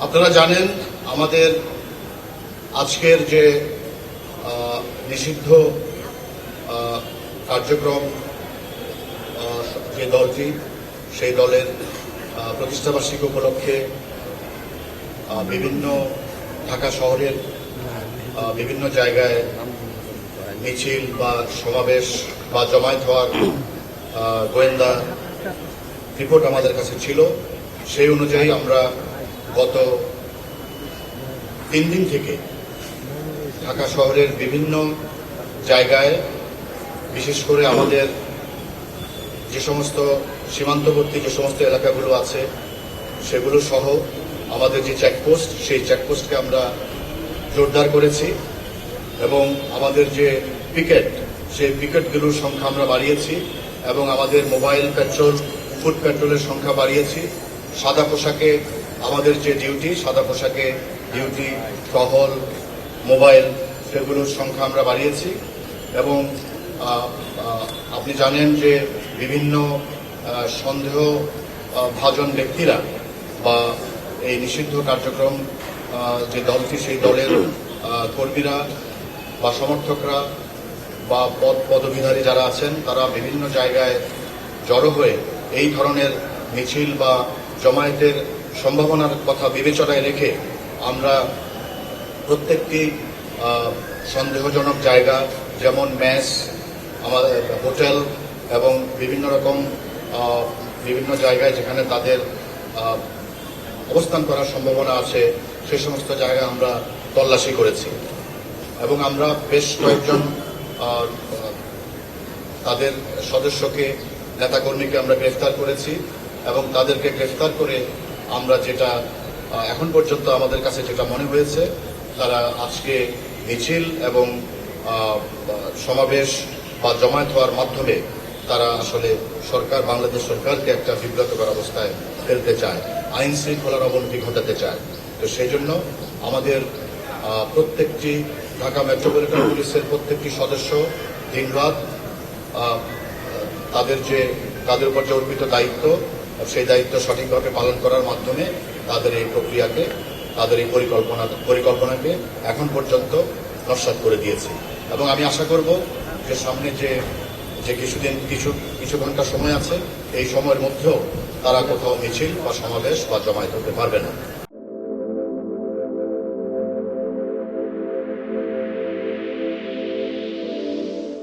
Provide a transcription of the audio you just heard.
আপনারা জানেন আমাদের আজকের যে নিষিদ্ধ কার্যক্রম যে দলটি সেই দলের প্রতিষ্ঠাবার্ষিকী উপলক্ষে বিভিন্ন ঢাকা শহরের বিভিন্ন জায়গায় মিছিল বা সমাবেশ বা জমায়েত হওয়ার গোয়েন্দা রিপোর্ট আমাদের কাছে ছিল। সেই অনুযায়ী আমরা গত 3 দিন থেকে ঢাকা শহরের বিভিন্ন জায়গায়, বিশেষ করে আমাদের যে সমস্ত সীমান্তবর্তী যে সমস্ত এলাকাগুলো আছে সেগুলো সহ আমাদের যে চেকপোস্ট, সেই চেকপোস্টকে আমরা জোরদার করেছি এবং আমাদের যে পিকেট, সেই পিকেটগুলোর সংখ্যা আমরা বাড়িয়েছি এবং আমাদের মোবাইল পেট্রোল, ফুড পেট্রোলের সংখ্যা বাড়িয়েছি। সাদা পোশাকে আমাদের যে ডিউটি, সাদা পোশাকে ডিউটি, টহল, মোবাইল, সেগুলোর সংখ্যা আমরা বাড়িয়েছি। এবং আপনি জানেন যে বিভিন্ন সন্দেহভাজন ব্যক্তিরা বা এই নিষিদ্ধ কার্যক্রম যে দলটি, সেই দলের কর্মীরা বা সমর্থকরা বা পদবিধারী যারা আছেন, তারা বিভিন্ন জায়গায় জড়ো হয়ে এই ধরনের মিছিল বা জমায়েতের সম্ভাবনার কথা বিবেচনায় রেখে আমরা প্রত্যেকটি সন্দেহজনক জায়গা, যেমন মেস, আমাদের হোটেল এবং বিভিন্ন রকম বিভিন্ন জায়গায় যেখানে তাদের অবস্থান করার সম্ভাবনা আছে, সে সমস্ত জায়গায় আমরা তল্লাশি করেছি এবং আমরা বেশ কয়েকজন তাদের সদস্যকে, নেতাকর্মীকে আমরা গ্রেফতার করেছি এবং তাদেরকে গ্রেফতার করে আমরা যেটা এখন পর্যন্ত আমাদের কাছে যেটা মনে হয়েছে, তারা আজকে মিছিল এবং সমাবেশ বা জমায়েত হওয়ার মাধ্যমে তারা আসলে বাংলাদেশ সরকারকে একটা বিব্রতকর অবস্থায় ফেলতে চায়, আইন শৃঙ্খলার অবনতি ঘটাতে চায়। তো সেই জন্য আমাদের প্রত্যেকটি ঢাকা মেট্রোপলিটন পুলিশের প্রত্যেকটি সদস্য দিনরাত তাদের উপর যে অর্পিত দায়িত্ব, সেই দায়িত্ব সঠিকভাবে পালন করার মাধ্যমে তাদের এই প্রক্রিয়াকে, তাদের এই পরিকল্পনাকে এখন পর্যন্ত নস্যাৎ করে দিয়েছে। এবং আমি আশা করব যে সামনে যে কিছু ঘন্টা সময় আছে, এই সময়ের মধ্যেও তারা কোথাও মিছিল বা সমাবেশ বা জমায়েত হতে পারবে না।